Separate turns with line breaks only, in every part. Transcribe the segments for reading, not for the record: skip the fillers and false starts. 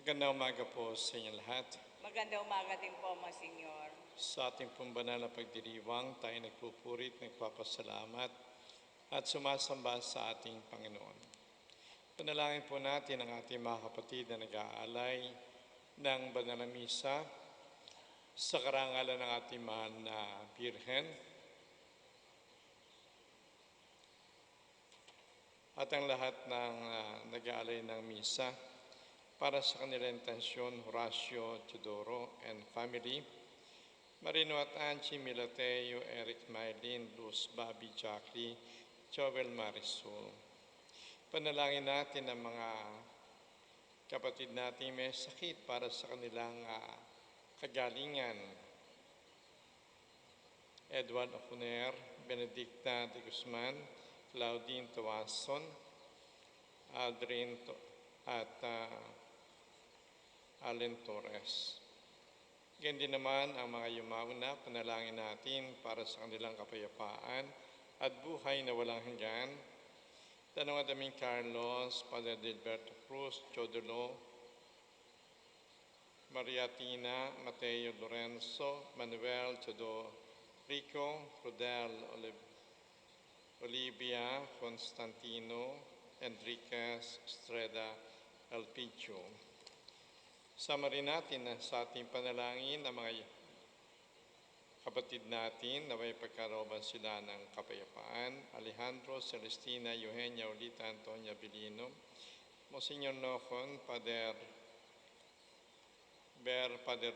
Magandang umaga po sa inyo lahat.
Magandang umaga din po, mga senyor.
Sa ating pong banal na pagdiriwang, tayo nagpupurit, nagpapasalamat at sumasamba sa ating Panginoon. Panalangin po natin ang ating mga kapatid na nag-aalay ng banal na misa sa karangalan ng ating mahal na Birhen at ang lahat ng nag-aalay ng misa para sa kanilang intensyon, Horacio Teodoro and family, Marino at Angie, Milateo, Eric Maylin, Luz, Bobby, Jackie, Joel Marisol. Panalangin natin ang mga kapatid natin may sakit para sa kanilang kagalingan. Edward Ocuner, Benedicta de Guzman, Claudine Tawason, Aldrin at Allen Torres. Ganyan din naman ang mga yumauna, panalangin natin para sa kanilang kapayapaan at buhay na walang hanggan. Tanong Adaming Carlos, Padre Dilberto Cruz, Chodolo, Maria Tina, Mateo Lorenzo, Manuel Rico, Rodel Olivia, Constantino, Enriquez, Estrada, Elpidio. Sama rin natin sa ating panalangin ang mga kapatid natin na may pagkaroban sila ng kapayapaan. Alejandro, Celestina, Eugenia, Olita, Antonia, Bilino, Monsignor Nocon, Pader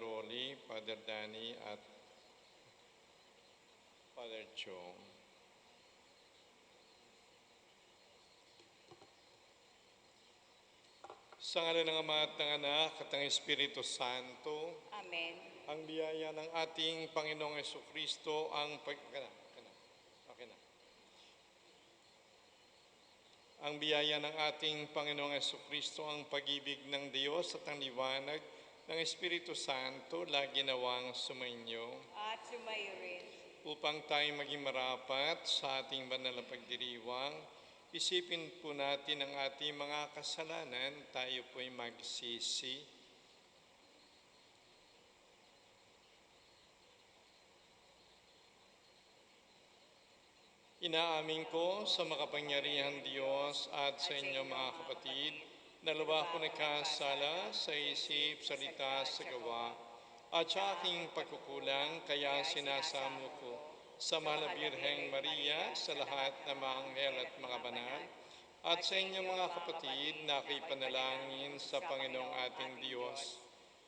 Roli, Pader Dani at Pader Joe. Sa ngalan ng Ama at ng Anak at ng Espiritu Santo.
Amen.
Ang biyaya ng ating Panginoong Jesucristo, Ang biyaya ng ating Panginoong Jesucristo, ang pag-ibig ng Diyos at ang liwanag ng Espiritu Santo, lagi nawang sumainyo.
At sumayo rin.
Upang tayo maging marapat sa ating banal na pagdiriwang, isipin po natin ang ating mga kasalanan, tayo po'y magsisi. Inaamin ko sa makapangyarihang Diyos at sa inyo mga kapatid, na lubha ko nagkasala sa isip, salita, sa gawa, at sa aking pagkukulang, kaya sinasamo ko sa Mahal na Birheng Maria, sa lahat ng mga anghel at mga banal, at sa inyo mga kapatid na ako'y sa Panginoong ating Diyos.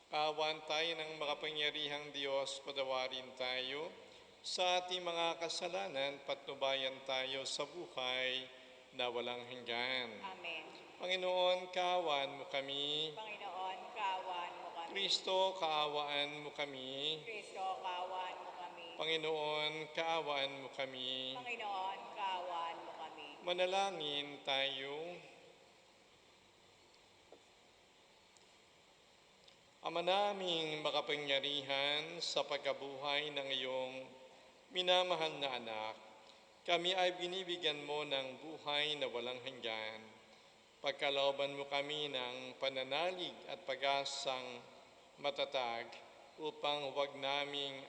Kaawaan tayo ng makapangyarihang Diyos, patawarin tayo sa ating mga kasalanan, patnubayan tayo sa buhay na walang hanggan.
Amen.
Panginoon, kaawaan mo kami.
Panginoon, kaawaan mo kami.
Kristo, kaawaan mo kami.
Kristo, kaawaan mo kami.
Panginoon, kaawaan mo kami.
Panginoon, kaawaan mo kami.
Manalangin tayo. Ama naming makapangyarihan, sa pagkabuhay ng iyong minamahal na anak, kami ay binibigyan mo ng buhay na walang hanggan. Pagkalooban mo kami ng pananalig at pag-asang matatag upang huwag naming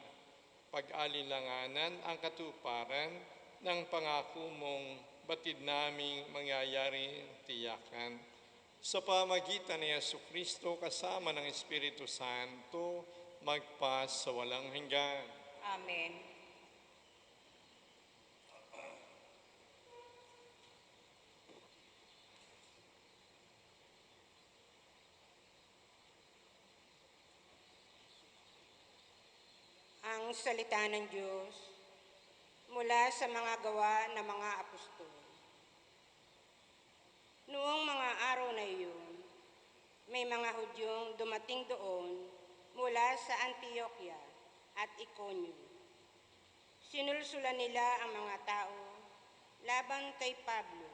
pag-alilanganan ang katuparan ng pangako mong batid naming mangyayari tiyakan. Sa pamagitan ni Jesucristo kasama ng Espiritu Santo, magpas sa walang hanggan.
Amen.
Ang salita ng Diyos mula sa mga gawa ng mga apostol. Noong mga araw na iyon, may mga Hudyong dumating doon mula sa Antioquia at Iconio. Sinulsulan nila ang mga tao laban kay Pablo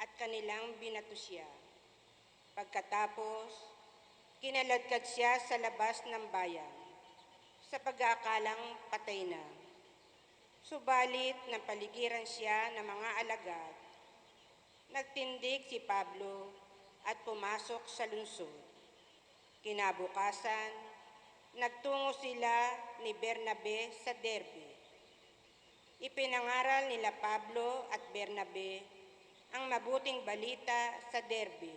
at kanilang binato siya. Pagkatapos, kinaladkad siya sa labas ng bayan sa pag-aakalang patay na. Subalit napaligiran siya ng mga alagad. Nagtindig si Pablo at pumasok sa lungsod. Kinabukasan, nagtungo sila ni Bernabe sa Derbe. Ipinangaral nila Pablo at Bernabe ang mabuting balita sa Derbe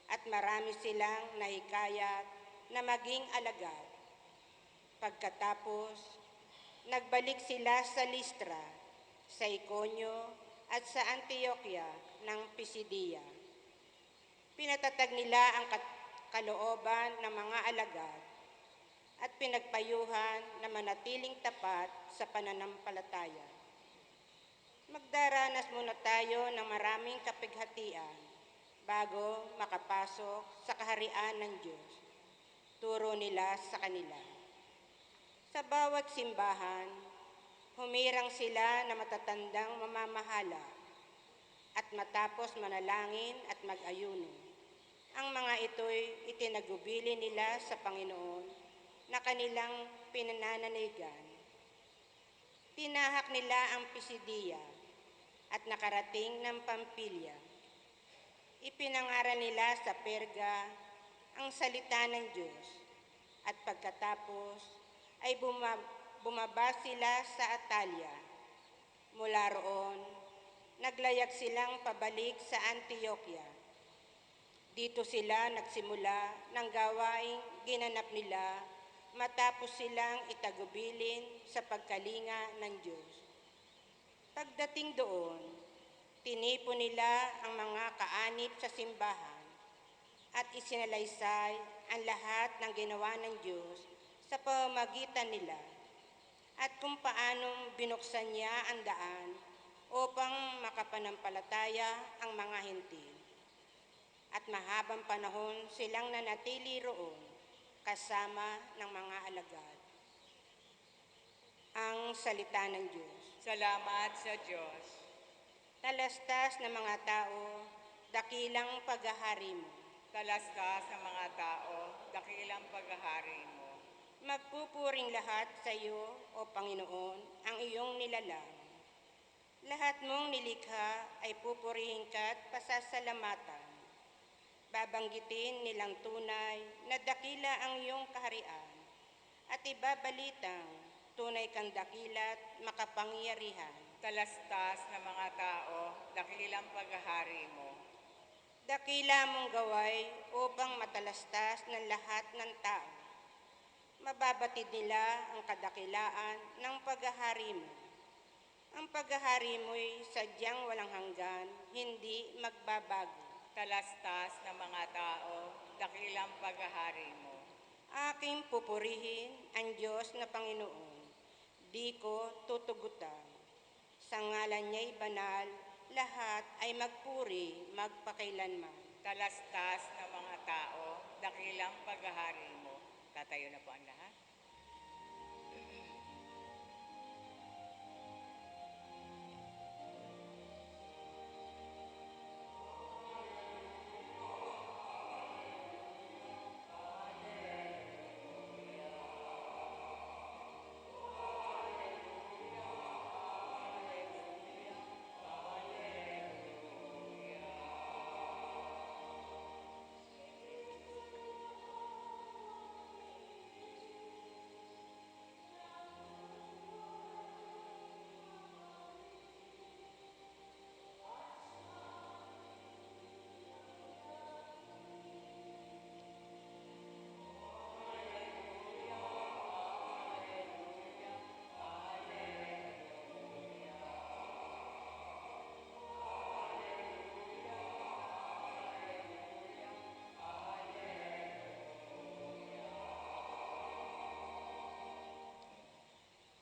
at marami silang nahikayat na maging alagad. Pagkatapos, nagbalik sila sa Listra, sa Iconio at sa Antioquia ng Pisidia. Pinatatag nila ang kalooban ng mga alagad at pinagpayuhan na manatiling tapat sa pananampalataya. Magdaranas muna tayo ng maraming kapighatian bago makapasok sa kaharian ng Diyos. Turo nila sa kanila. Sa bawat simbahan, humirang sila na matatandang mamamahala at matapos manalangin at mag-ayuno. Ang mga ito'y itinagubili nila sa Panginoon na kanilang pinanananigan. Tinahak nila ang Pisidia at nakarating ng Pampilya. Ipinangaral nila sa Perga ang salita ng Diyos at pagkatapos ay bumaba sila sa Atalia. Mula roon, naglayag silang pabalik sa Antioquia. Dito sila nagsimula ng gawaing ginanap nila matapos silang itagubilin sa pagkalinga ng Diyos. Pagdating doon, tinipon nila ang mga kaanib sa simbahan at isinalaysay ang lahat ng ginawa ng Diyos sa pamamagitan nila at kung paanong binuksan niya ang daan upang makapanampalataya ang mga hintil. At mahabang panahon silang nanatili roon kasama ng mga alagad. Ang salita ng Diyos.
Salamat sa Diyos.
Talastas ng mga tao, dakilang paghahari mo.
Talastas sa mga tao, dakilang paghahari mo.
Magpupuring lahat sa iyo, O Panginoon, ang iyong nilalang. Lahat mong nilikha ay pupurihin ka't pasasalamatan. Babanggitin nilang tunay na dakila ang iyong kaharian at ibabalitang tunay kang dakila't makapangyarihan.
Talastas na mga tao, dakilang paghahari mo.
Dakila mong gaway upang matalastas ng lahat ng tao. Mababatid nila ang kadakilaan ng paghahari mo. Ang paghahari mo'y sadyang walang hanggan, hindi magbabago.
Talastas na mga tao, dakilang paghahari mo.
Aking pupurihin ang Diyos na Panginoon. Di ko tutugutan. Sa ngalan niya'y banal, lahat ay magpuri magpakailanman.
Talastas na mga tao, dakilang paghahari mo. Tatayo na po ang lahat.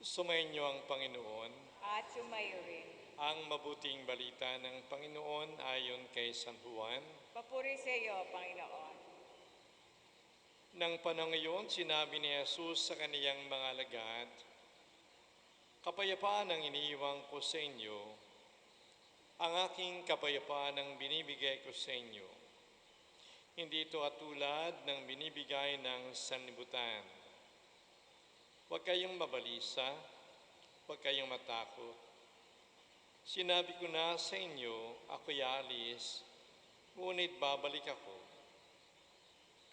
Sumainyo ang Panginoon.
At sumayo rin.
Ang mabuting balita ng Panginoon ayon kay San Juan.
Papuri sa iyo, Panginoon.
Nang panahon iyon, sinabi ni Jesus sa kaniyang mga alagad, "Kapayapaan ang iniiwan ko sa inyo, ang aking kapayapaan ang binibigay ko sa inyo. Hindi ito katulad ng binibigay ng sanlibutan. Huwag kayong mabalisa, huwag kayong matakot. Sinabi ko na sa inyo, ako'y alis, ngunit babalik ako.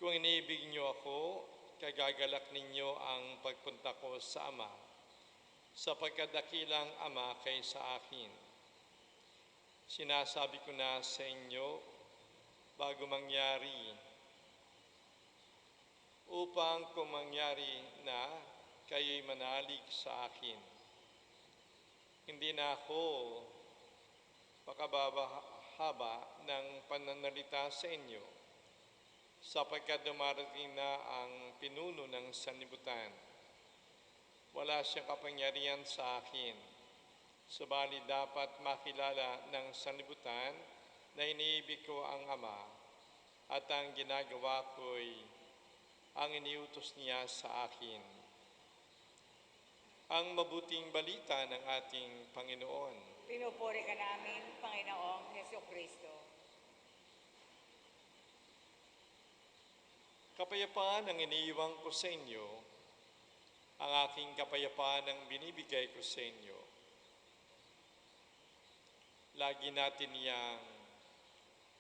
Kung iniibig niyo ako, kagagalak ninyo ang pagpunta ko sa Ama, sapagkat dakilang Ama kaysa akin. Sinasabi ko na sa inyo bago mangyari, upang kung mangyari na, kayo'y manalig sa akin. Hindi na ako pakababahaba ng pananalita sa inyo, sapagkat dumarating na ang pinuno ng sanlibutan. Wala siyang kapangyarihan sa akin, subalit dapat makilala ng sanlibutan na iniibig ko ang Ama at ang ginagawa ko'y ang iniutos niya sa akin. Ang mabuting balita ng ating Panginoon.
Pinupuri ka namin, Panginoong Jesucristo.
Kapayapaan ang iniiwan ko sa inyo, ang aking kapayapaan ang binibigay ko sa inyo. Lagi natin yang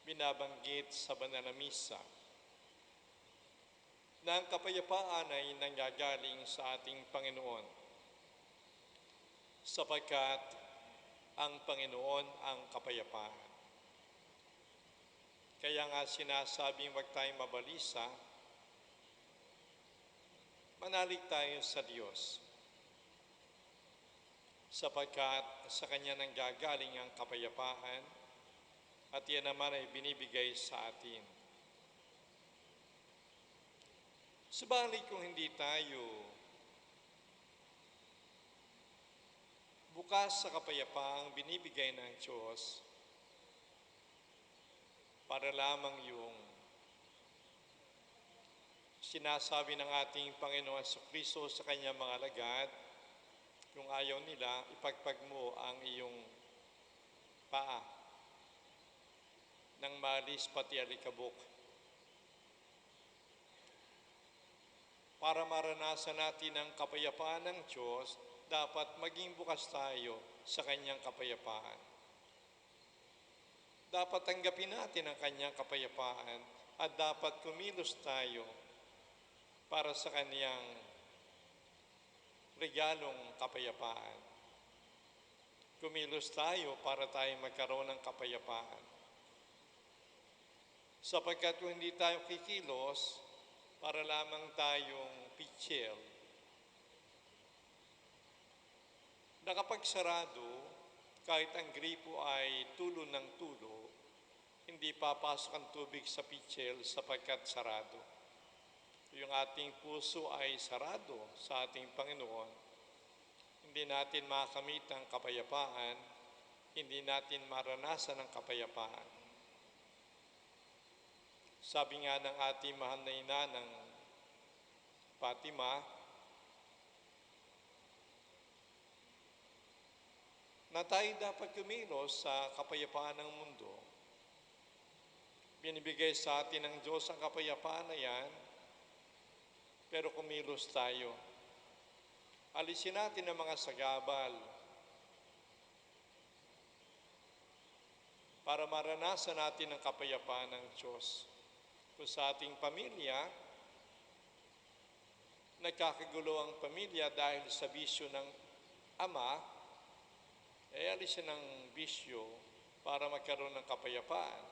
binabanggit sa banal na misa na ang kapayapaan ay nanggagaling sa ating Panginoon, sapagkat ang Panginoon ang kapayapaan. Kaya nga sinasabing huwag tayong mabalisa, manalig tayo sa Diyos, sapagkat sa Kanya nanggagaling ang kapayapaan at yan naman ay binibigay sa atin. Subalit kung hindi tayo bukas sa kapayapaang binibigay ng Diyos, para lamang yung sinasabi ng ating Panginoon Jesucristo sa kanyang mga alagad, kung ayaw nila, ipagpag mo ang iyong paa nang maalis pati alikabok. Para maranasan natin ang kapayapaan ng Diyos, dapat maging bukas tayo sa kanyang kapayapaan. Dapat tanggapin natin ang kanyang kapayapaan at dapat kumilos tayo para sa kanyang regalong kapayapaan. Kumilos tayo para tayo magkaroon ng kapayapaan. Sapagkat kung hindi tayo kikilos, para lamang tayong pitsil. Nakapagsarado, kahit ang gripo ay tulo ng tulo, hindi papasok ang tubig sa pitsil sapagkat sarado. Yung ating puso ay sarado sa ating Panginoon. Hindi natin makamit ang kapayapaan, hindi natin maranasan ang kapayapaan. Sabi nga ng ating mahal na ina ng Fatima, na tayo dapat kumilos sa kapayapaan ng mundo. Binibigay sa atin ng Diyos ang kapayapaan na yan, pero kumilos tayo. Alisin natin ang mga sagabal para maranasan natin ang kapayapaan ng Diyos. Kung sa ating pamilya, nagkakagulo ang pamilya dahil sa bisyo ng ama, alisin ang bisyo para magkaroon ng kapayapaan.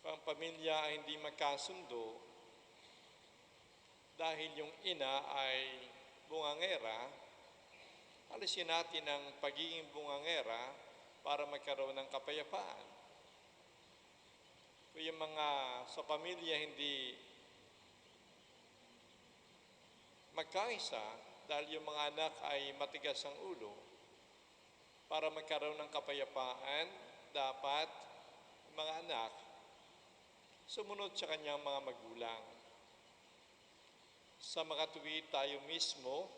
Kung ang pamilya ay hindi magkasundo, dahil yung ina ay bungangera, alisin natin ang pagiging bungangera para magkaroon ng kapayapaan. Kung yung mga sa pamilya hindi magkaisa, dahil yung mga anak ay matigas ang ulo, para magkaroon ng kapayapaan, dapat mga anak sumunod sa kanyang mga magulang. Sa makatuwid tayo mismo,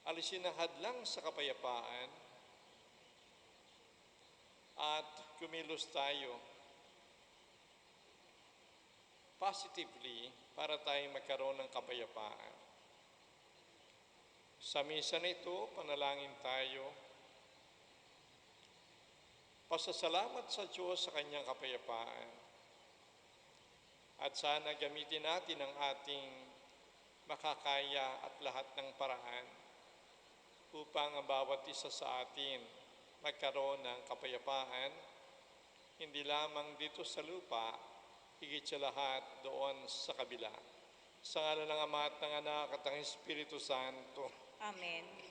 alisin ang hadlang sa kapayapaan at kumilos tayo positively para tayo magkaroon ng kapayapaan. Sa misa na ito, panalangin tayo. Pasasalamat sa Diyos sa kanyang kapayapaan. At sana gamitin natin ang ating makakaya at lahat ng paraan upang ang bawat isa sa atin magkaroon ng kapayapaan, hindi lamang dito sa lupa, higit sa lahat doon sa kabila. Sa ngalan ng Ama at ng Anak at ng Espiritu Santo.
Amen.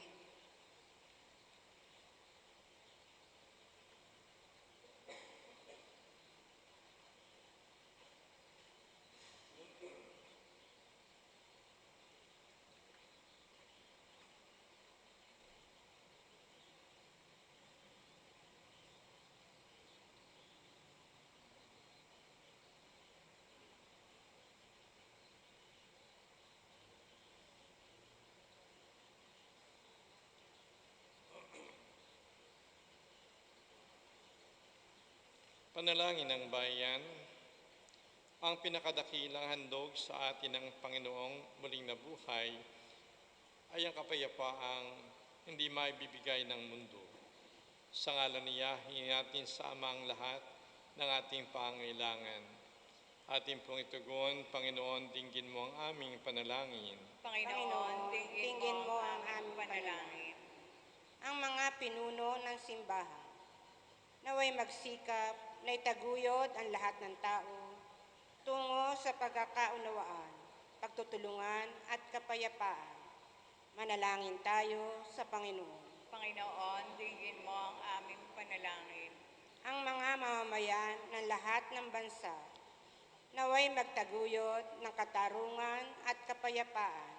Panalangin ng bayan, ang pinakadakilang handog sa atin ng Panginoong muling nabuhay ay ang kapayapaang hindi maibibigay ng mundo. Sa ngalan niya, hingin natin sa Ama ang lahat ng ating pangailangan. Ating pong itugon, Panginoon, dinggin mo ang aming panalangin.
Panginoon, dinggin mo ang aming panalangin.
Ang mga pinuno ng simbahan, naway magsikap na itaguyod ang lahat ng tao tungo sa pagkakaunawaan, pagtutulungan at kapayapaan. Manalangin tayo sa Panginoon.
Panginoon, dinggin mo ang aming panalangin.
Ang mga mamamayan ng lahat ng bansa, naway magtaguyod ng katarungan at kapayapaan.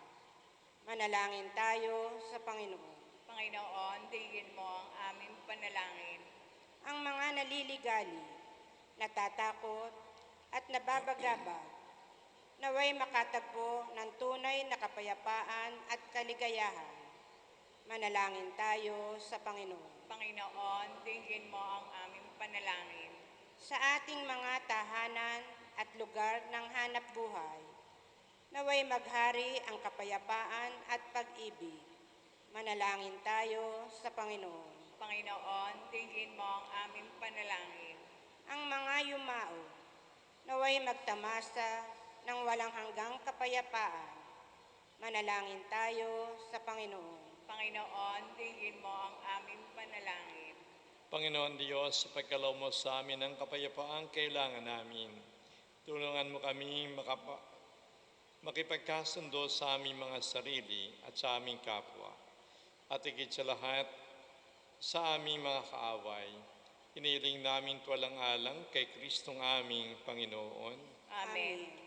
Manalangin tayo sa Panginoon.
Panginoon, dinggin mo ang aming panalangin.
Ang mga naliligali, natatakot at nababagabag, naway makatagpo ng tunay na kapayapaan at kaligayahan. Manalangin tayo sa Panginoon.
Panginoon, dinggin mo ang aming panalangin.
Sa ating mga tahanan at lugar ng hanap buhay, naway maghari ang kapayapaan at pag-ibig. Manalangin tayo sa Panginoon.
Panginoon, dinggin mo ang aming panalangin.
Ang mga yumao, naway magtamasa ng walang hanggang kapayapaan. Manalangin tayo sa Panginoon.
Panginoon, dinggin mo ang aming panalangin.
Panginoon Diyos, sa pagkalaw mo sa amin ang kapayapaang kailangan namin, tulungan mo kami makipagkasundo sa aming mga sarili at sa aming kapwa. At higit sa lahat, sa aming mga kaaway, iniling namin tuwalang-alang kay Kristong aming Panginoon.
Amen.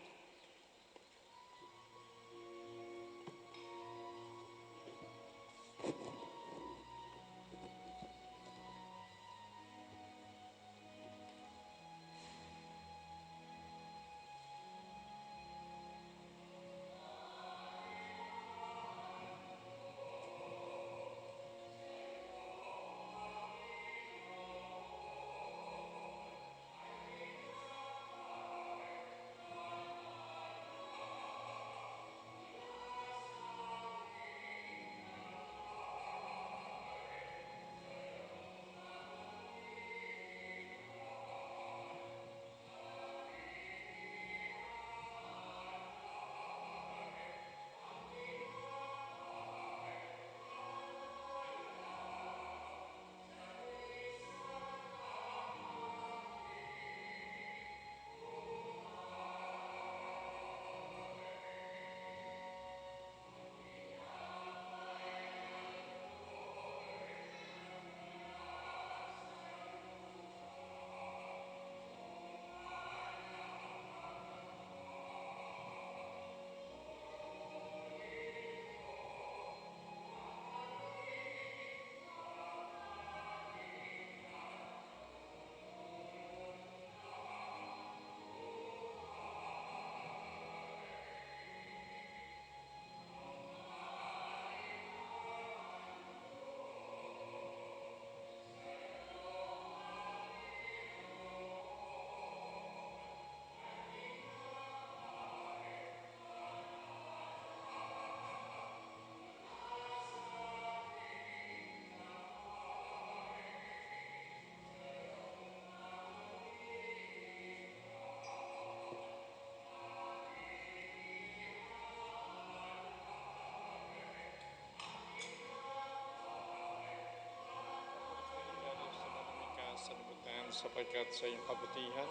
sapagkat sa iyong kabutihan,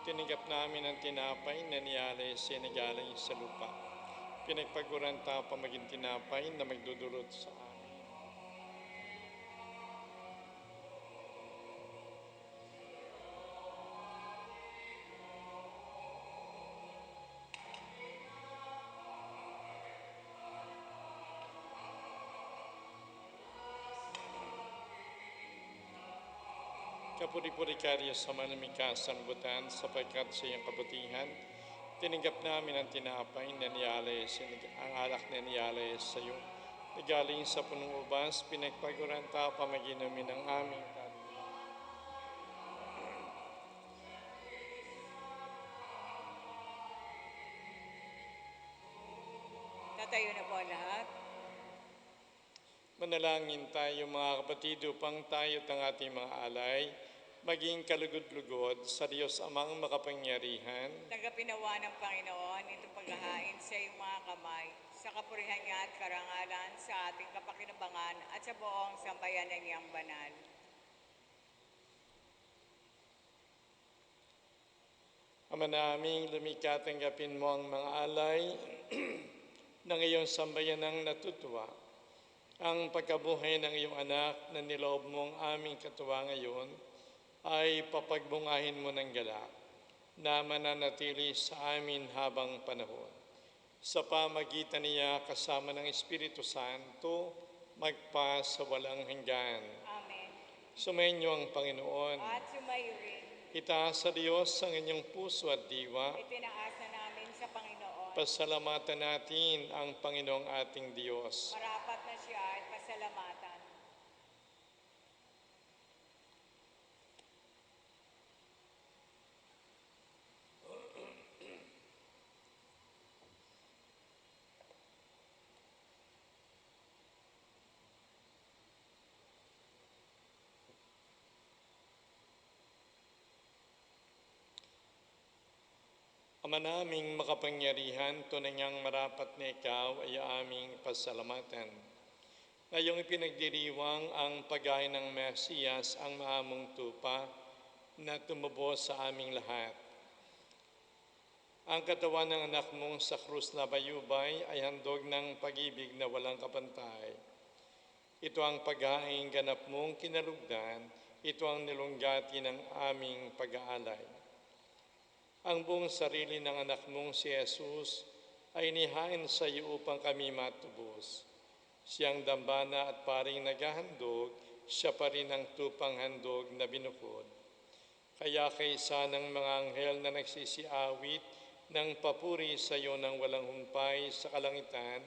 tinanggap namin ang tinapay na niyalay sinagaling sa lupa. Pinagpaguranta pa maging tinapay na magdudulot sa amin. Kapuri-puri karya sa manamika sanbutan sapagkat sa iyong kabutihan, tinanggap namin ang tinapay na niyalay, ang alak na niyalay sa iyo. Nagaling sa punong ubas, pinagpaguranta pa maginamin ang aming kalusugan.
Tatayo na po ang lahat.
Manalangin tayo mga kapatid upang tayo at ang ating mga alay maging kalugod-lugod sa Diyos Amang makapangyarihan.
Tanggapin nawa ng Panginoon itong paghahain sa iyong mga kamay, sa kapurihan niya at karangalan, sa ating kapakinabangan at sa buong sambayanan niyang banal.
Ama naming lumikha, tanggapin mo ang mga alay ng iyong sambayanang natutuwa. Ang pagkabuhay ng iyong anak na niloob mong aming katuwa ngayon ay papagbungahin mo ng galak na mananatili sa amin habang panahon. Sa pamagitan niya kasama ng Espiritu Santo, magpa sa walang hanggan.
Amen.
Sumainyo ang Panginoon.
At sumayo rin,
Itaas sa Diyos ang inyong puso at diwa.
itinaas na namin sa Panginoon.
Pasalamatan natin ang Panginoong ating Diyos.
Marapat na siya at pasalamatan.
Ama naming makapangyarihan, tunay ngang marapat na ikaw ay aming pasalamatan. Ngayong ipinagdiriwang ang paghain ng Mesiyas, ang maamong tupa na tumubos sa aming lahat. Ang katawan ng anak mong sa krus na bayubay ay handog ng pag-ibig na walang kapantay. Ito ang paghaing ganap mong kinalugdan, ito ang nilunggati ng aming pag-aalay. Ang buong sarili ng anak mong si Jesus ay nihain sa iyo upang kami matubos. Siyang dambana at paring naghahandog, siya pa rin ang tupang handog na binukod. Kaya kaysa ng mga anghel na nagsisiawit ng papuri sa iyo ng walang humpay sa kalangitan,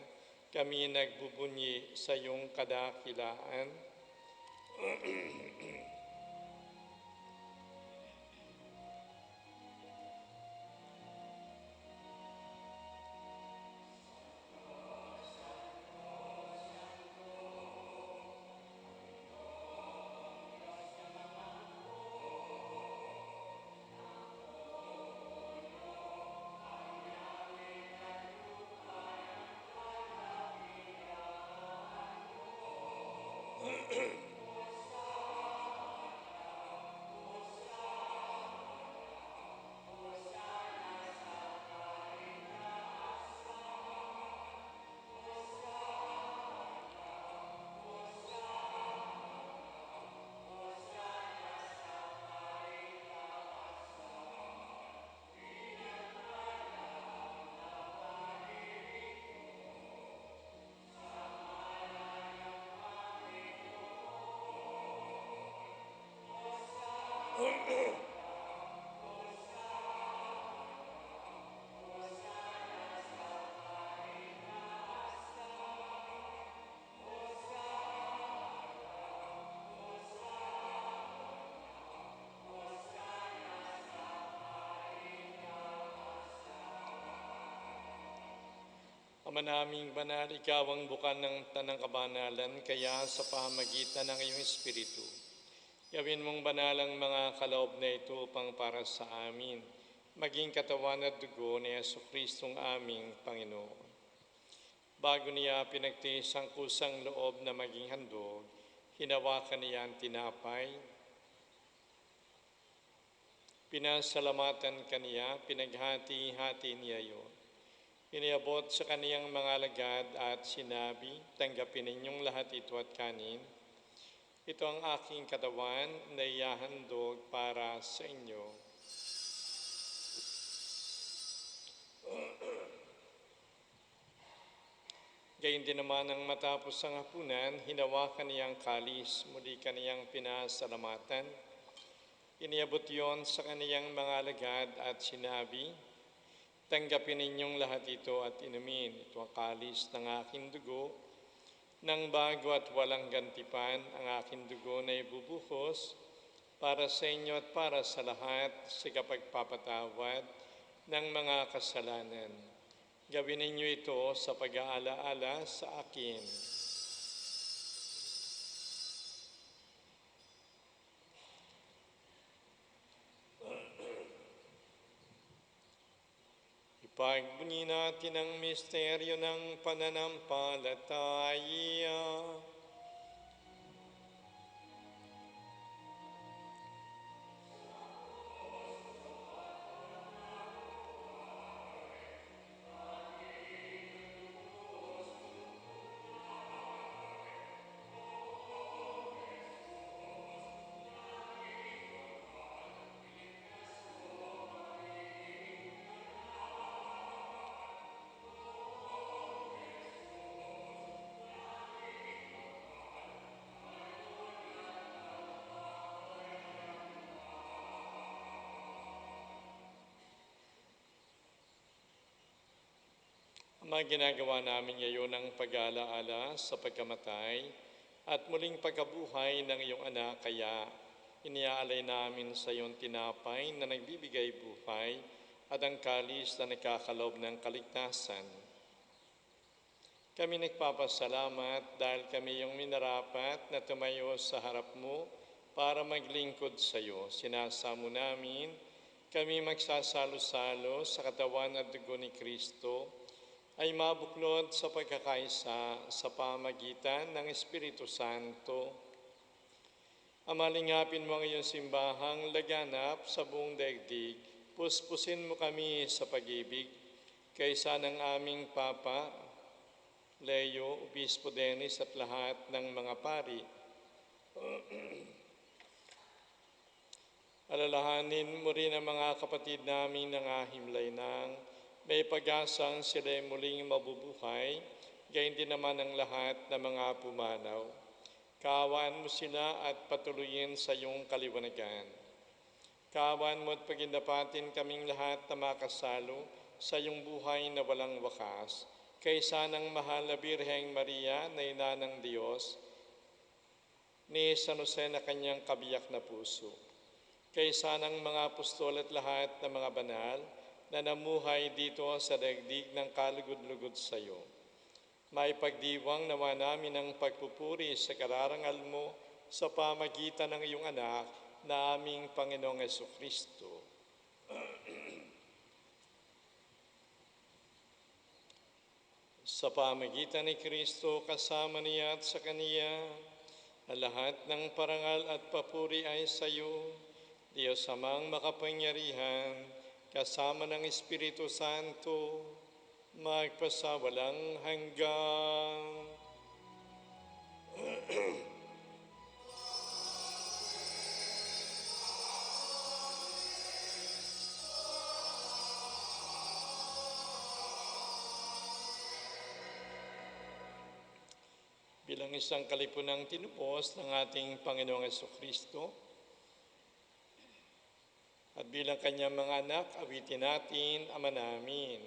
kami nagbubunyi sa iyong kadakilaan. Ama naming banal, ikaw ang bukan ng tanang kabanalan, kaya sa pamagitan ng iyong Espiritu, gawin mong banal ang mga kaloob na ito upang para sa amin, maging katawan at dugo ni Jesucristong aming Panginoon. Bago niya pinagtiis ang kusang loob na maging handog, hinawakan niya ang tinapay, Pinasalamatan kaniya, pinaghati-hati niya yun. Iniabot sa kaniyang mga alagad at sinabi, tanggapin ninyong lahat ito at kanin. Ito ang aking katawan na ihahandog para sa inyo. Gayun din naman ang matapos ang hapunan, hinawakan niyang kalis, muli kaniyang pinasalamatan. Iniabot yon sa kaniyang mga alagad at sinabi, tanggapin ninyong lahat ito at inumin. Ito ang kalis ng aking dugo, ng bago at walang gantipan, ang aking dugo na ibubuhos para sa inyo at para sa lahat sa kapagpapatawad ng mga kasalanan. Gawin ninyo ito sa pag-aalaala sa akin. Ipagbunyi natin ang misteryo ng pananampalataya. Ama, ginagawa namin ngayon ang pag-aalaala sa pagkamatay at muling pagkabuhay ng iyong anak, kaya iniaalay namin sa iyong tinapay na nagbibigay buhay at ang kalis na nagkakalob ng kaligtasan. Kami nagpapasalamat dahil kami yung minarapat na tumayo sa harap mo para maglingkod sa iyo. Sinasamo namin kami magsasalo-salo sa katawan at dugo ni Kristo ay mabuklod sa pagkakaisa sa pamagitan ng Espiritu Santo. Amalingapin mo ang iyong simbahang laganap sa buong daigdig. Puspusin mo kami sa pag-ibig, kaysa ng aming Papa, Leo, Obispo Dennis at lahat ng mga pari. Alalahanin mo rin ang mga kapatid namin ng ahimlay ng may pag-asang sila'y muling mabubuhay, gayon din naman ang lahat ng mga pumanaw. Kaawaan mo sila at patuloyin sa iyong kaliwanagan. Kaawaan mo at pagindapatin kaming lahat na makasalo sa iyong buhay na walang wakas, kaysa ng mahal na Birheng Maria na ina ng Diyos, ni San Jose na kanyang kabiyak na puso, kaysa ng mga apostol at lahat ng mga banal na namuhay dito sa daigdig ng kalugod-lugod sa iyo. May pagdiwang nawa namin ang pagpupuri sa kararangal mo sa pamagitan ng iyong anak na aming Panginoong Jesucristo. Sa pamagitan ni Kristo, kasama niya at sa Kaniya, ang lahat ng parangal at papuri ay sa iyo, Diyos Amang makapangyarihan, kasama ng Espiritu Santo, magpasawalang hanggan. Bilang isang kalipunang tinupos ng ating Panginoong Jesucristo, at bilang kanyang mga anak, awitin natin, Ama namin.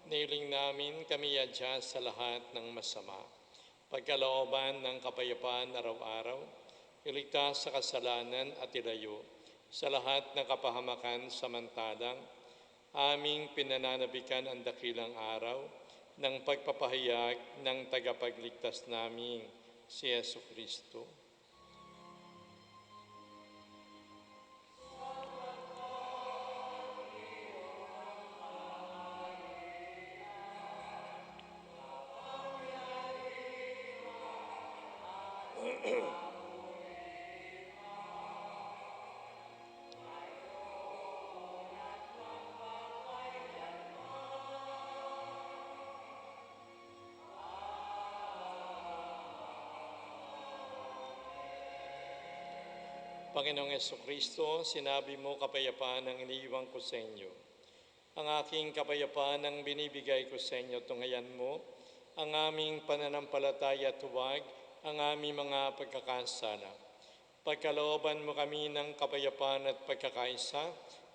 Niling namin kami adya sa lahat ng masama. Pagkalooban ng kapayapaan araw-araw, iligtas sa kasalanan at ilayo sa lahat ng kapahamakan samantalang aming pinananabikan ang dakilang araw ng pagpapahayag ng tagapagligtas naming si Yesu Kristo. Panginoong Kristo, sinabi mo kapayapaan ang iniiwan ko sa inyo. Ang aking kapayapaan ang binibigay ko sa inyo, tunghayan mo ang aming pananampalataya at huwag ang aming mga pagkakasala. Pagkalooban mo kami ng kapayapaan at pagkakaisa,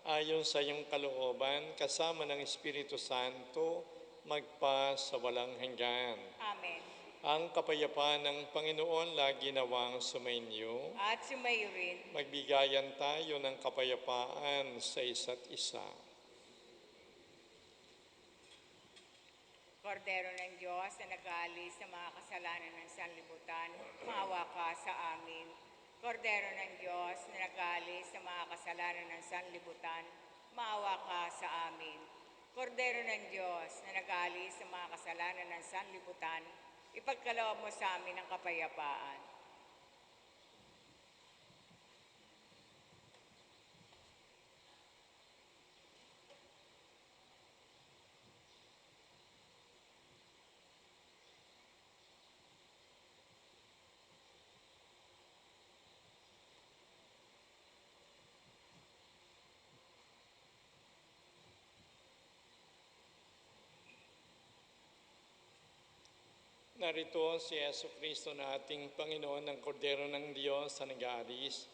ayon sa iyong kalooban, kasama ng Espiritu Santo, magpa sa walang hanggan.
Amen.
Ang kapayapaan ng Panginoon lagi nawang sumainyo.
At sumayo rin.
Magbigayan tayo ng kapayapaan sa isa't isa.
Kordero ng Diyos na nag-aalis sa mga kasalanan ng sanlibutan, maawa ka sa amin. Kordero ng Diyos na nag-aalis sa mga kasalanan ng sanlibutan, maawa ka sa amin. Kordero ng Diyos na nag-aalis sa mga kasalanan ng sanlibutan, ipagkaloob mo sa amin ang kapayapaan.
Narito si Yesu Kristo na ating Panginoon, ng Kordero ng Diyos na nag-aalis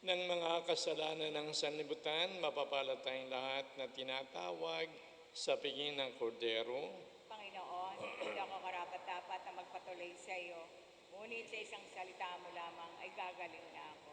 ng mga kasalanan ng sanlibutan. Mapapalad tayong lahat na tinatawag sa piging ng Kordero.
Panginoon, hindi ako karapat-dapat na magpatuloy sa iyo. Ngunit sa isang salita mo lamang ay gagaling na ako.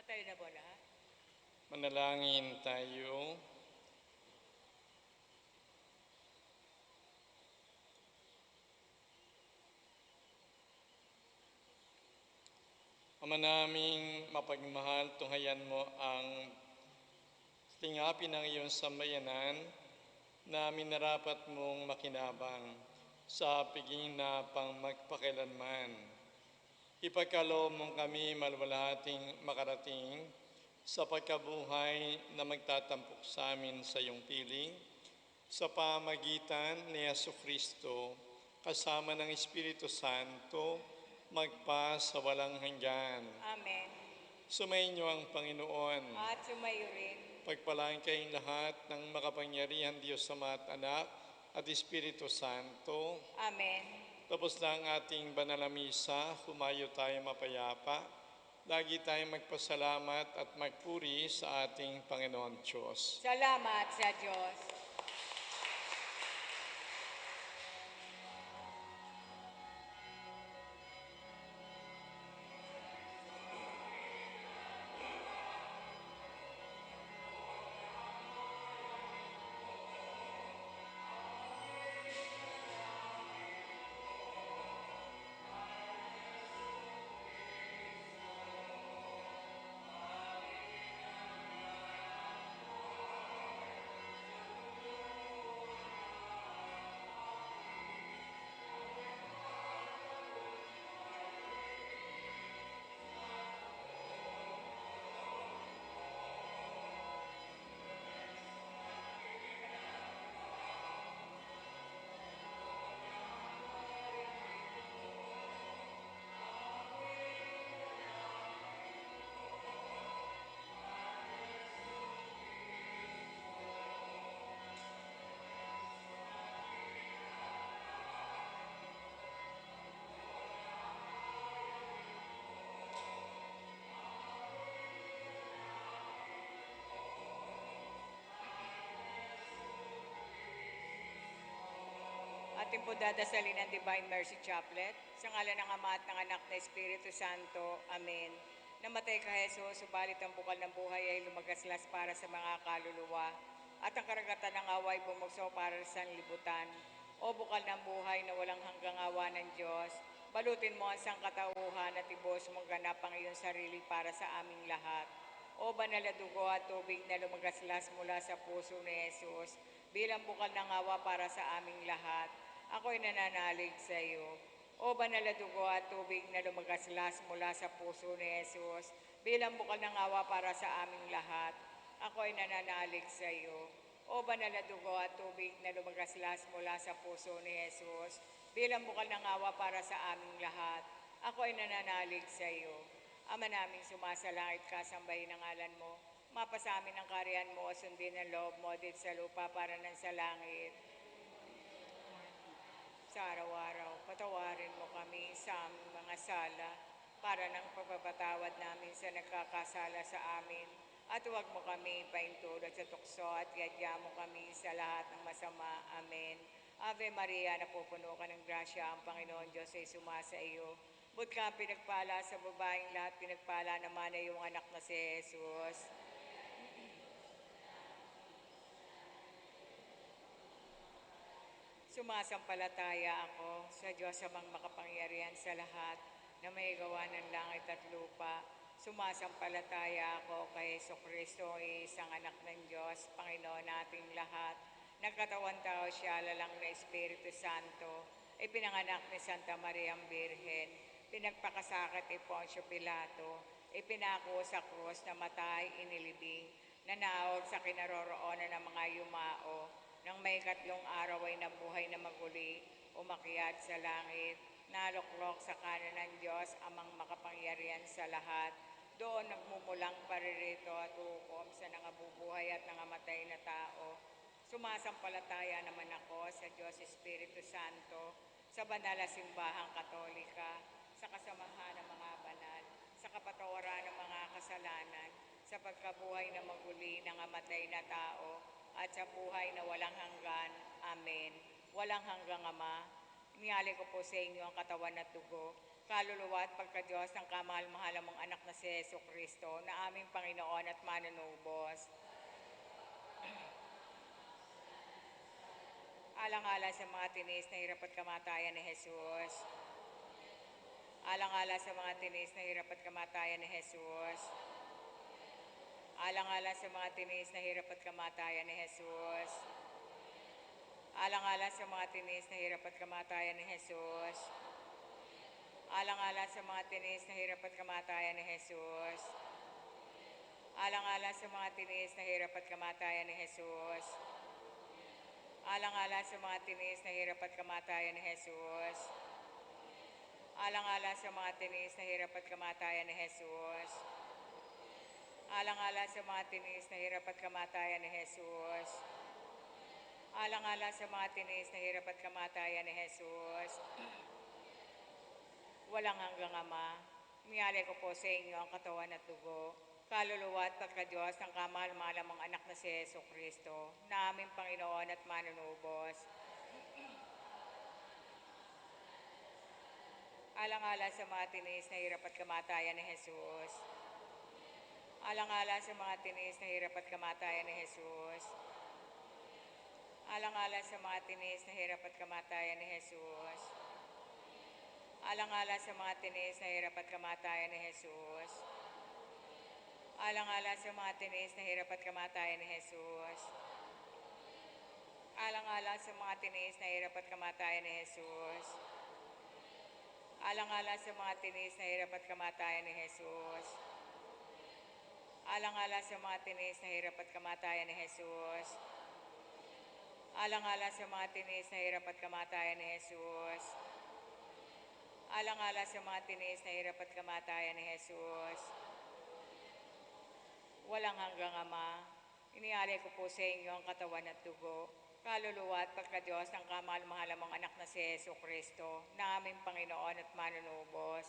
Namatay na ba lahat?
Manalangin tayo. Ama naming mapagmahal, tunghayan mo ang lingapin ng iyong sambayanan na minarapat mong makinabang sa piging na pang magpakilanman. Ipagkaloob mong kami malwalhating makarating sa pagkabuhay na magtatampok sa amin sa iyong piling, sa pamagitan ni Jesucristo, kasama ng Espiritu Santo, magpa sa walang hanggan.
Amen.
Sumayin niyo ang Panginoon.
At sumayo rin.
Pagpalain kayong lahat ng makapangyarihan Diyos Ama at Anak at Espiritu Santo.
Amen.
Tapos na ang ating banal na misa, humayo tayo mapayapa. Lagi tayong magpasalamat at magpuri sa ating Panginoon Diyos.
Salamat sa Diyos. Ating po dadasalin ang Divine Mercy Chaplet. Sa ngalan ng Ama at ng Anak na Espiritu Santo. Amen. Namatay ka, Jesus, subalit ang bukal ng buhay ay lumagaslas para sa mga kaluluwa. At ang karagatan ng away bumugso para sa libutan. O bukal ng buhay na walang hanggang awa ng Diyos, balutin mo ang sangkatauhan at ibos mong ganap ang iyong sarili para sa aming lahat. O banal na dugo at tubig na lumagaslas mula sa puso ni Jesus, bilang bukal ng awa para sa aming lahat, ako'y nananalig sa iyo. O banal na dugo at tubig na lumagaslas mula sa puso ni Jesus, bilang bukal ng awa para sa aming lahat, ako'y nananalig sa iyo. O banal na dugo at tubig na lumagaslas mula sa puso ni Jesus, bilang bukal ng awa para sa aming lahat, ako'y nananalig sa iyo. Ama naming sumasalangit ka, sambahin ang ngalan mo. Mapasa amin ang kariyan mo, sundin ang loob mo dito sa lupa para ng sa langit. Sa araw-araw, patawarin mo kami sa aming mga sala para ng pagpapatawad namin sa nagkakasala sa amin. At huwag mo kami paintulot sa tukso at yadya mo kami sa lahat ng masama. Amen. Ave Maria, napupuno ka ng grasya, ang Panginoon Diyos ay sumasa iyo. Bukod ka pinagpala sa babaeng lahat, pinagpala naman ay iyong anak na si Jesus. Sumasampalataya ako sa Diyos amang makapangyarihan sa lahat na may gawa ng langit at lupa. Sumasampalataya ako kay Jesucristo, isang anak ng Diyos, Panginoon nating lahat. Nagkatawan tao siya, lalang na Espiritu Santo, ipinanganak ni Santa Maria ang Birhen, pinagpakasakit ni Poncio Pilato, ipinako sa krus, namatay, inilibing, nanaog sa kinaroroonan ng mga yumao, nang may katlong araw ay nabuhay na maguli, umakyat sa langit, naluklok sa kanan ng Diyos, amang makapangyarihan sa lahat. Doon nagmumulang paririto at hukom sa nangabubuhay at nangamatay na tao. Sumasampalataya naman ako sa Diyos Espiritu Santo, sa banal na simbahang katolika, sa kasamahan ng mga banal, sa kapatawaran ng mga kasalanan, sa pagkabuhay na maguli ng amatay na tao, at sa buhay na walang hanggan. Amen. Walang hanggang Ama, inihali ko po sa inyo ang katawan at dugo kaluluwa at pagka-Diyos ng kamahal-mahalan mong anak na si Heso Kristo, na aming Panginoon at manunubos. Alang-alang sa mga tinis na hirap at kamatayan ni Jesus. Alang-alang sa mga tinis na hirap at kamatayan ni Jesus. Alang-alang sa mga tinis na hirap at kamatayan ni Jesus. Alang-alang sa mga tinis na hirap at kamatayan ni Jesus. Alang-alang sa mga tinis na hirap at kamatayan ni Jesus. Alang-alang sa mga tinis na hirap at kamatayan ni Jesus. Alang-alang sa mga tinis na hirap at kamatayan ni Jesus. Alang-alang sa mga tinis na hirap at kamatayan ni Jesus. Alang-alang sa mga tinis na hirap at kamatayan ni Jesus. Alang-alang sa mga tinis na hirap at kamatayan ni Jesus. Walang hanggang Ama, inialay ko po sa inyo ang katawan at dugo, kaluluwa at pagka-Diyos ng kamahal-mahalan mong anak na si Heso Kristo, na aming Panginoon at manunubos. Alang-alang sa mga tinis na hirap at kamatayan ni Jesus. Alang-alang sa mga tinis na hirap at kamatayan ni Jesus. Alang-alang sa mga tinis na hirap at kamatayan ni Jesus. Alang-alang sa mga tinis na hirap at kamatayan ni Jesus. Alang-alang sa mga tinis na hirap at kamatayan ni Jesus. Alang-alang sa mga tinis na hirap at kamatayan ni Jesus. Alang-alang sa mga tinis na hirap at kamatayan ni Jesus. Alang-alang sa mga tinis na hirap at kamatayan ni Jesus. Alang-alang sa mga tinis na hirap at kamatayan ni Jesus. Alang-alang sa mga tinis na hirap at kamatayan ni Jesus. Walang hanggang Ama, inialay ko po sa inyo ang katawan at dugo, kaluluwa at pagka-Diyos ng kamahal-mahalan mong anak na si Heso Kristo, na aming Panginoon at manunubos.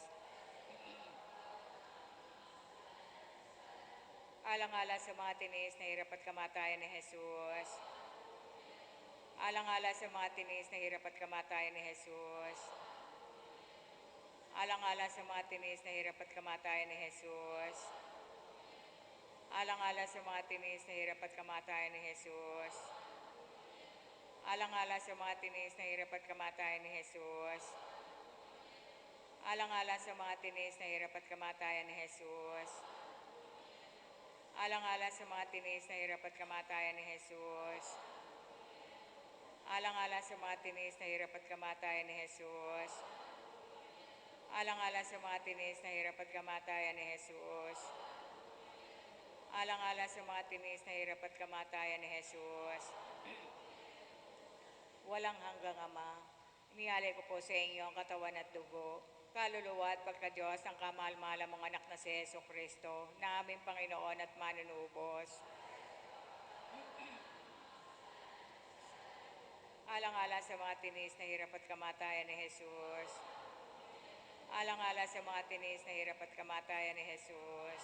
Alang-alang sa mga tinis na hirap at kamatayan ni Jesus. Alang-alang sa mga tinis na hirap at kamatayan ni Jesus. Alang-alang sa mga tinis na hirap at kamatayan ni Jesus. Alang-alang sa mga tinis na hirap at kamatayan ni Jesus. Alang-alang sa mga tinis na hirap at kamatayan ni Jesus. Alang-alang sa mga tinis na hirap at kamatayan ni Jesus. Alang-alang sa mga tinis na hirap at kamatayan ni Jesus. Alang-alang sa mga tinis na hirap at kamatayan ni Jesus. Alang-alang sa mga tinis na hirap at kamatayan ni Jesus. Alang-alang sa mga tinis na hirap at kamatayan ni Jesus. Walang hanggang Ama, inialay ko po sa inyo ang katawan at dugo, kaluluwa at pagka-Diyos ng kamahal-mahalan mong anak na si Heso Kristo, na aming Panginoon at manunubos. Alang-alang sa mga tinis na hirap at kamatayan ni Jesus. Alang-alang sa mga tinis na hirap at kamatayan ni Jesus.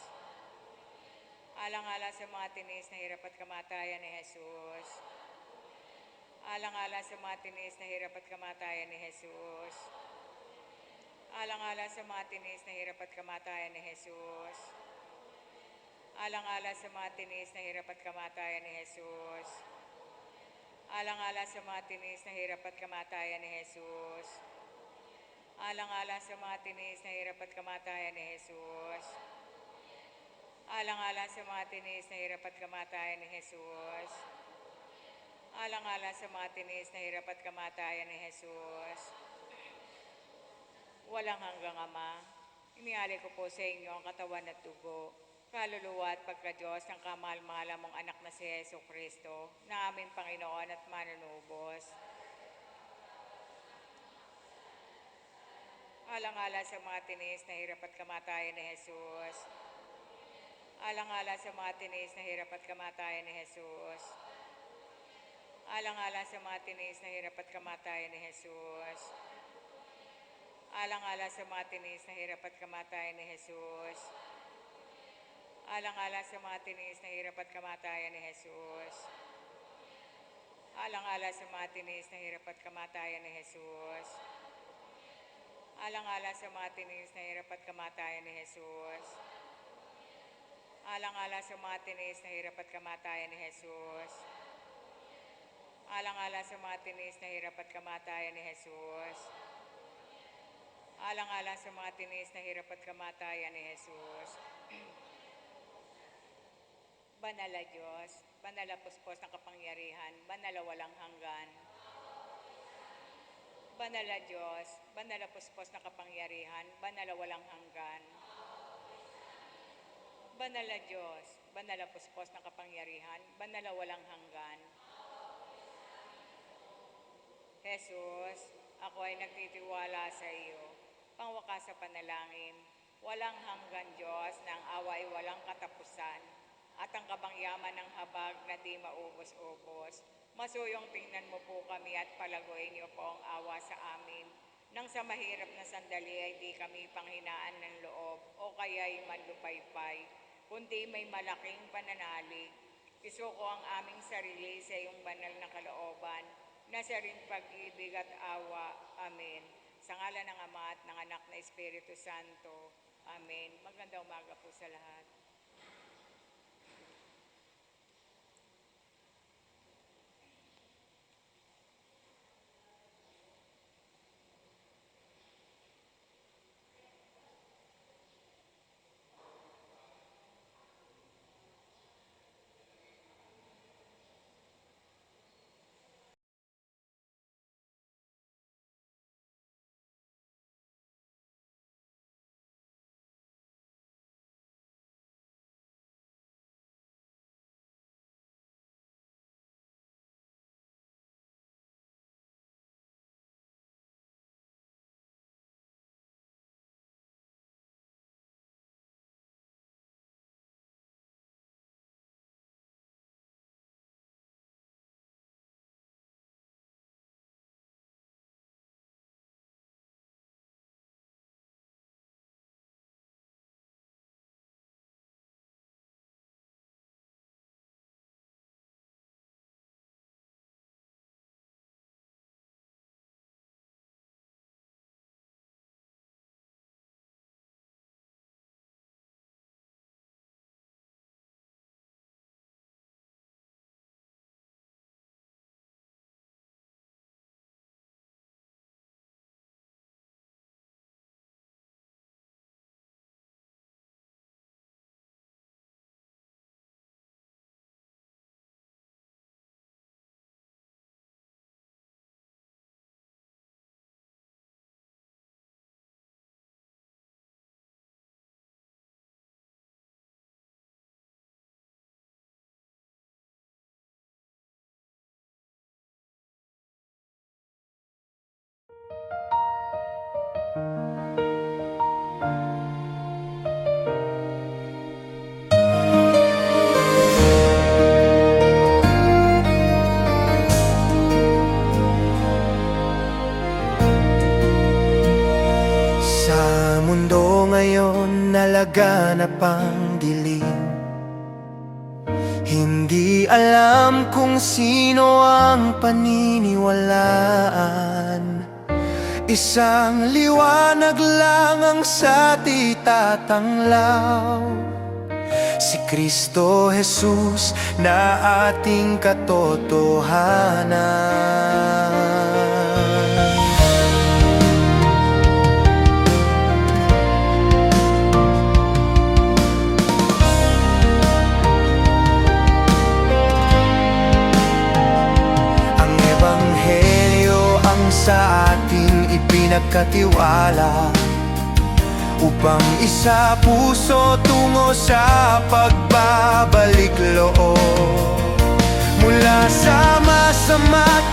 Alang-alang sa mga tinis na hirap at kamatayan ni Jesus. Alang-alang sa mga tinis na hirap at kamatayan ni Jesus. Alang-alang sa mga tinis na hirap at kamatayan ni Jesus. Alang-alang sa mga tinis na hirap at kamatayan ni Jesus. Alang-alang sa mga tinis na hirap at kamatayan ni Jesus. Alang-alang sa mga tinis na hirap at kamatayan ni Jesus. Alang-alang sa mga tinis na hirap at kamatayan ni Jesus. Alang-alang sa mga tinis na hirap at kamatayan ni Jesus. Walang hanggang Ama, inialay ko po sa inyo ang katawan at dugo, kaluluwa at pagka-Diyos ng kamahal-mahalan mong anak na si Heso Kristo, na aming Panginoon at manunubos. Alang-alang sa mga tinis na hirap at kamatayan ni Jesus. Alang-alang sa mga tinis na hirap at kamatayan ni Jesus. Alang-alang sa mga tinis na hirap at kamatayan ni Jesus. Alang-alang sa mga tinis na hirap at kamatayan ni Jesus. Alang-alang sa mga tinis na hirap at kamatayan ni Jesus. Alang-alang sa mga tinis na hirap at kamatayan ni Jesus. Alang-alang sa mga tiniis na hirap at kamatayan ni Jesus. Alang-alang sa mga tiniis na hirap at kamatayan ni Jesus. Alang-alang sa mga tiniis na hirap at kamatayan ni Jesus. Alang-alang sa mga tiniis na hirap at kamatayan ni Jesus. Banal na Diyos, banal na puspos ng kapangyarihan, banal na walang hanggan. Banal na Diyos, banal na puspos ng kapangyarihan, banal na walang hanggan. Banal na Diyos, banal na puspos ng kapangyarihan, banal na walang hanggan. Jesus, ako ay nagtitiwala sa iyo. Pangwakas sa panalangin, walang hanggan Diyos na ang awa ay walang katapusan at ang kabangyaman ng habag na di maubos-ubos. Masuyong tingnan mo po kami at palaguin niyo po ang awa sa amin. Nang sa mahirap na sandali ay di kami panghinaan ng loob o kaya'y manlupaypay, kundi may malaking pananalig. Isuko ang aming sarili sa iyong banal na kalooban, na sa ring pag-ibig at awa. Amen. Sa ngalan ng Ama at ng Anak na Espiritu Santo. Amen. Magandang umaga po sa lahat.
Nalaganap ang dilim. Hindi alam kung sino ang paniniwalaan. Isang liwanag lang ang sa titatanglaw, si Kristo Jesus na ating katotohanan. Sa ating ipinagkatiwala upang isa puso tungo sa pagbabalik loob mula sa masama't